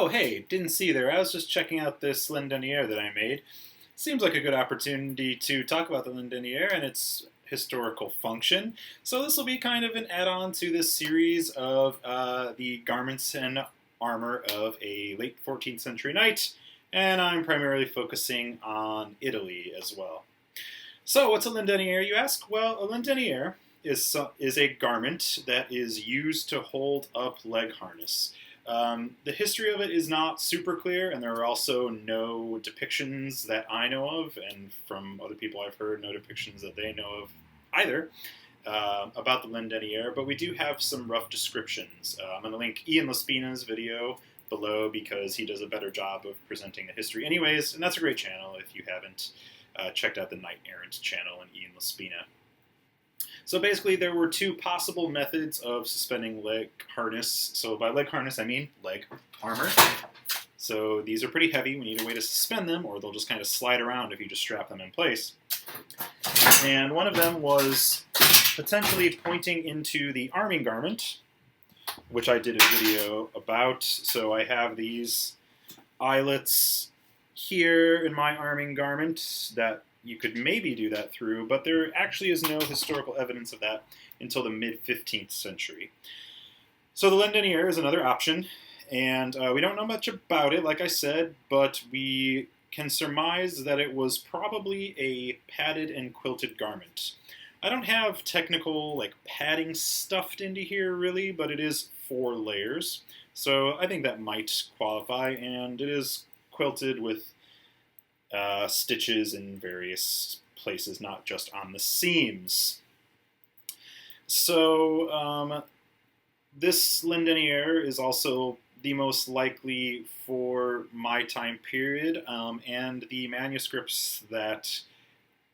Oh, hey, didn't see you there. I was just checking out this Lendenier that I made. Seems like a good opportunity to talk about the Lendenier and its historical function. So this will be kind of an add-on to this series of the garments and armor of a late 14th century knight, and I'm primarily focusing on Italy as well. So what's a Lendenier, you ask? Well, a Lendenier is a garment that is used to hold up leg harness. The history of it is not super clear, and there are also no depictions that I know of, and from other people I've heard, no depictions that they know of either, about the Lendenier, but we do have some rough descriptions. I'm going to link Ian Laspina's video below because he does a better job of presenting the history anyways, and that's a great channel if you haven't checked out the Knight Errant channel and Ian Laspina. So basically, there were two possible methods of suspending leg harness. So by leg harness, I mean leg armor. So these are pretty heavy. We need a way to suspend them, or they'll just kind of slide around if you just strap them in place. And one of them was potentially pointing into the arming garment, which I did a video about. So I have these eyelets here in my arming garment that you could maybe do that through, but there actually is no historical evidence of that until the mid-15th century. So the Lendenier is another option, and we don't know much about it, like I said, but we can surmise that it was probably a padded and quilted garment. I don't have technical padding stuffed into here really, but it is 4 layers, so I think that might qualify, and it is quilted with stitches in various places, not just on the seams. So this Lendenier is also the most likely for my time period, and the manuscripts that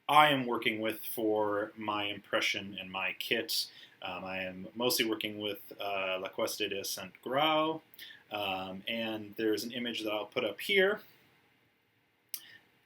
I am working with for my impression and my kit. I am mostly working with La Cuesta de Sant Grau, and there's an image that I'll put up here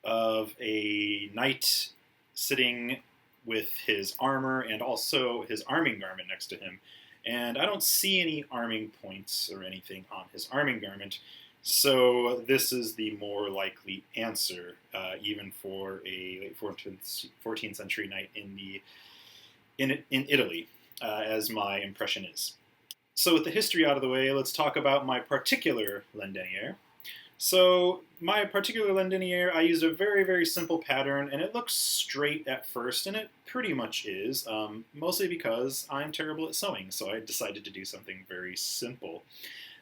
of a knight sitting with his armor and also his arming garment next to him. And I don't see any arming points or anything on his arming garment, so this is the more likely answer, even for a late 14th century knight in Italy, as my impression is. So with the history out of the way, let's talk about my particular Lendenier. So my particular Lendenier, I used a very, very simple pattern, and it looks straight at first, and it pretty much is, mostly because I'm terrible at sewing, so I decided to do something very simple.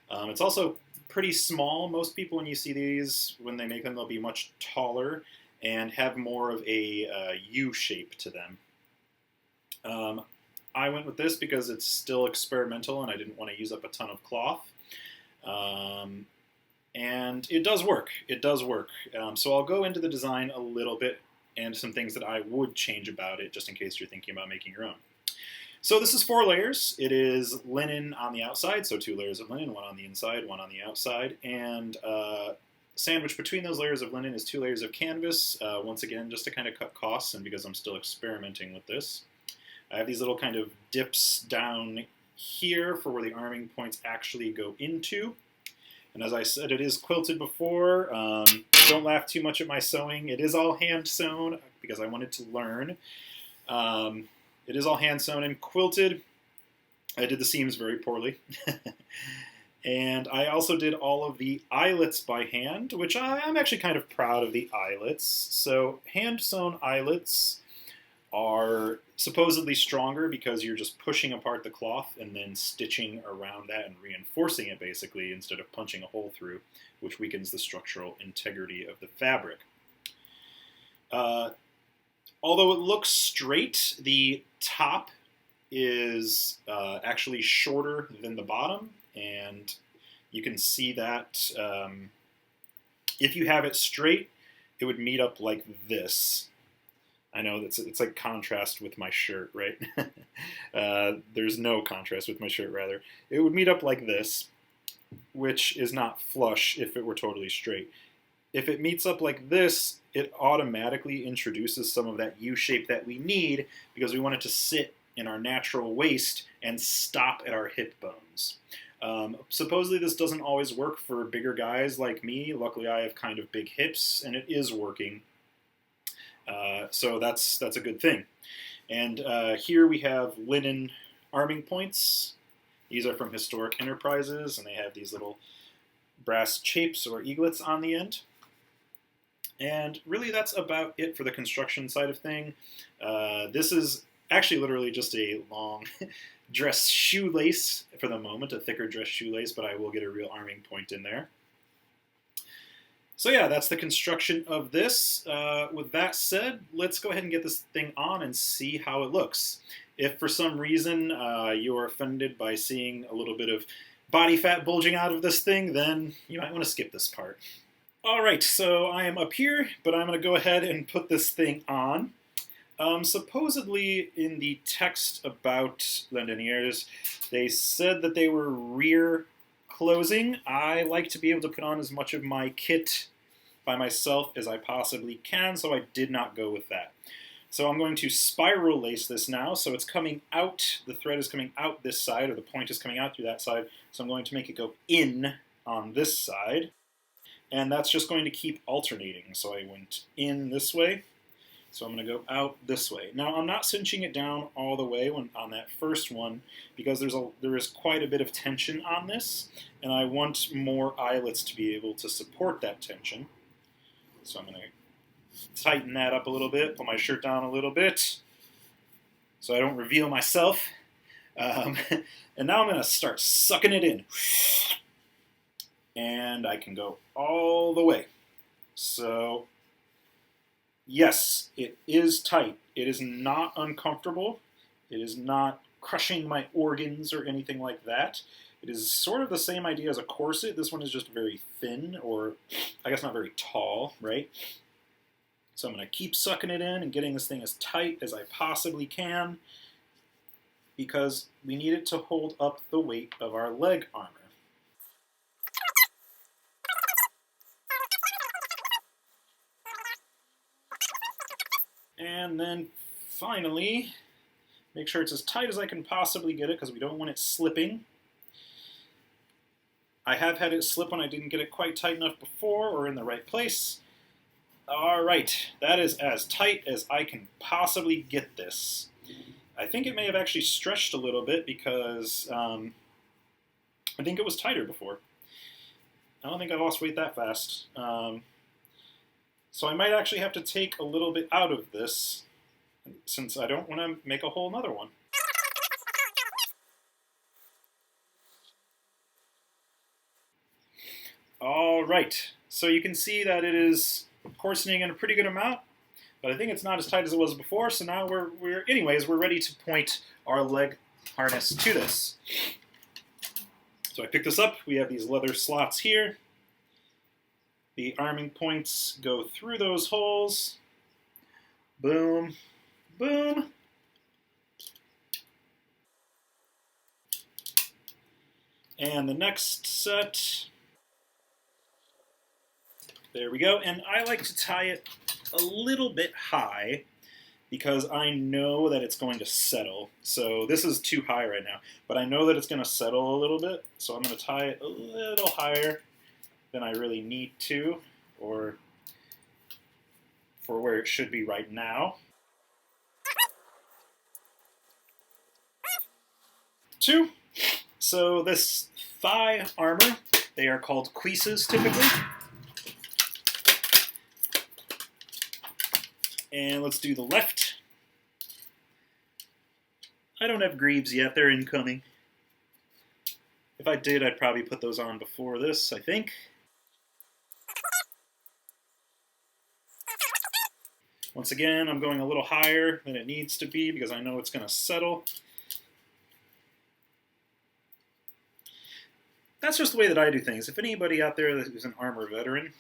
It's also pretty small. Most people, when you see these, when they make them, they'll be much taller and have more of a U shape to them. I went with this because it's still experimental, and I didn't want to use up a ton of cloth. And it does work. It does work. So I'll go into the design a little bit and some things that I would change about it, just in case you're thinking about making your own. So this is 4 layers. It is linen on the outside, so 2 layers of linen, 1 on the inside, 1 on the outside, and sandwiched between those layers of linen is 2 layers of canvas, once again, just to kind of cut costs, and because I'm still experimenting with this. I have these little kind of dips down here for where the arming points actually go into. And as I said, it is quilted before. Don't laugh too much at my sewing. It is all hand sewn because I wanted to learn. It is all hand sewn and quilted. I did the seams very poorly. And I also did all of the eyelets by hand, which I'm actually kind of proud of the eyelets. So hand sewn eyelets are supposedly stronger because you're just pushing apart the cloth and then stitching around that and reinforcing it basically instead of punching a hole through, which weakens the structural integrity of the fabric. Although it looks straight, the top is actually shorter than the bottom, and you can see that if you have it straight, it would meet up like this. I know it's like contrast with my shirt, right? There's no contrast with my shirt, rather. It would meet up like this, which is not flush if it were totally straight. If it meets up like this, it automatically introduces some of that U shape that we need because we want it to sit in our natural waist and stop at our hip bones. Supposedly this doesn't always work for bigger guys like me. Luckily I have kind of big hips, and it is working. So that's a good thing. And here we have linen arming points. These are from Historic Enterprises, and they have these little brass chapes or eaglets on the end. And really that's about it for the construction side of thing. This is actually literally just a long dress shoelace for the moment, a thicker dress shoelace, but I will get a real arming point in there. So yeah, that's the construction of this. With that said, let's go ahead and get this thing on and see how it looks. If for some reason you're offended by seeing a little bit of body fat bulging out of this thing, then you might want to skip this part. Alright, so I am up here, but I'm going to go ahead and put this thing on. Supposedly in the text about Lendeniers, they said that they were rear closing. I like to be able to put on as much of my kit by myself as I possibly can, so I did not go with that. So I'm going to spiral lace this now, so it's coming out, the thread is coming out this side, or the point is coming out through that side, so I'm going to make it go in on this side, and that's just going to keep alternating. So I went in this way, so I'm going to go out this way. Now I'm not cinching it down all the way on that first one, because there is quite a bit of tension on this, and I want more eyelets to be able to support that tension. So I'm going to tighten that up a little bit, pull my shirt down a little bit, so I don't reveal myself. And now I'm going to start sucking it in. And I can go all the way. So, yes, it is tight. It is not uncomfortable. It is not crushing my organs or anything like that. It is sort of the same idea as a corset. This one is just very thin, or I guess not very tall, right? So I'm going to keep sucking it in and getting this thing as tight as I possibly can, because we need it to hold up the weight of our leg armor. And then finally, make sure it's as tight as I can possibly get it, because we don't want it slipping. I have had it slip when I didn't get it quite tight enough before, or in the right place. Alright, that is as tight as I can possibly get this. I think it may have actually stretched a little bit, because I think it was tighter before. I don't think I lost weight that fast. So I might actually have to take a little bit out of this, since I don't want to make a whole nother one. Alright, so you can see that it is coarsening in a pretty good amount, but I think it's not as tight as it was before, so now we're ready to point our leg harness to this. So I pick this up, we have these leather slots here. The arming points go through those holes. Boom, boom. And the next set. There we go. And I like to tie it a little bit high, because I know that it's going to settle. So this is too high right now, but I know that it's going to settle a little bit. So I'm going to tie it a little higher than I really need to, or for where it should be right now. 2. So this thigh armor, they are called cuisses typically. And let's do the left. I don't have greaves yet, they're incoming. If I did, I'd probably put those on before this, I think. Once again, I'm going a little higher than it needs to be, because I know it's going to settle. That's just the way that I do things. If anybody out there who's an armor veteran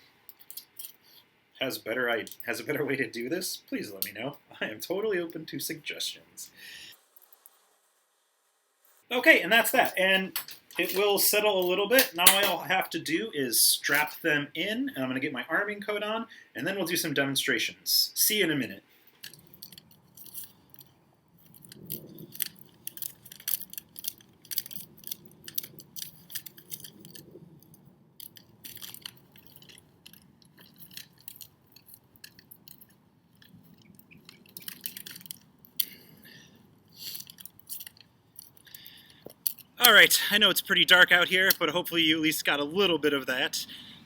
has a better way to do this, please let me know. I am totally open to suggestions. Okay, and that's that. And it will settle a little bit. Now all I'll have to do is strap them in, and I'm going to get my arming coat on, and then we'll do some demonstrations. See you in a minute. Alright, I know it's pretty dark out here, but hopefully you at least got a little bit of that.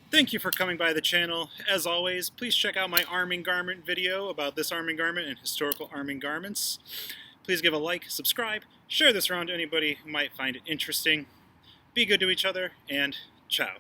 Thank you for coming by the channel. As always, please check out my arming garment video about this arming garment and historical arming garments. Please give a like, subscribe, share this around to anybody who might find it interesting. Be good to each other, and ciao.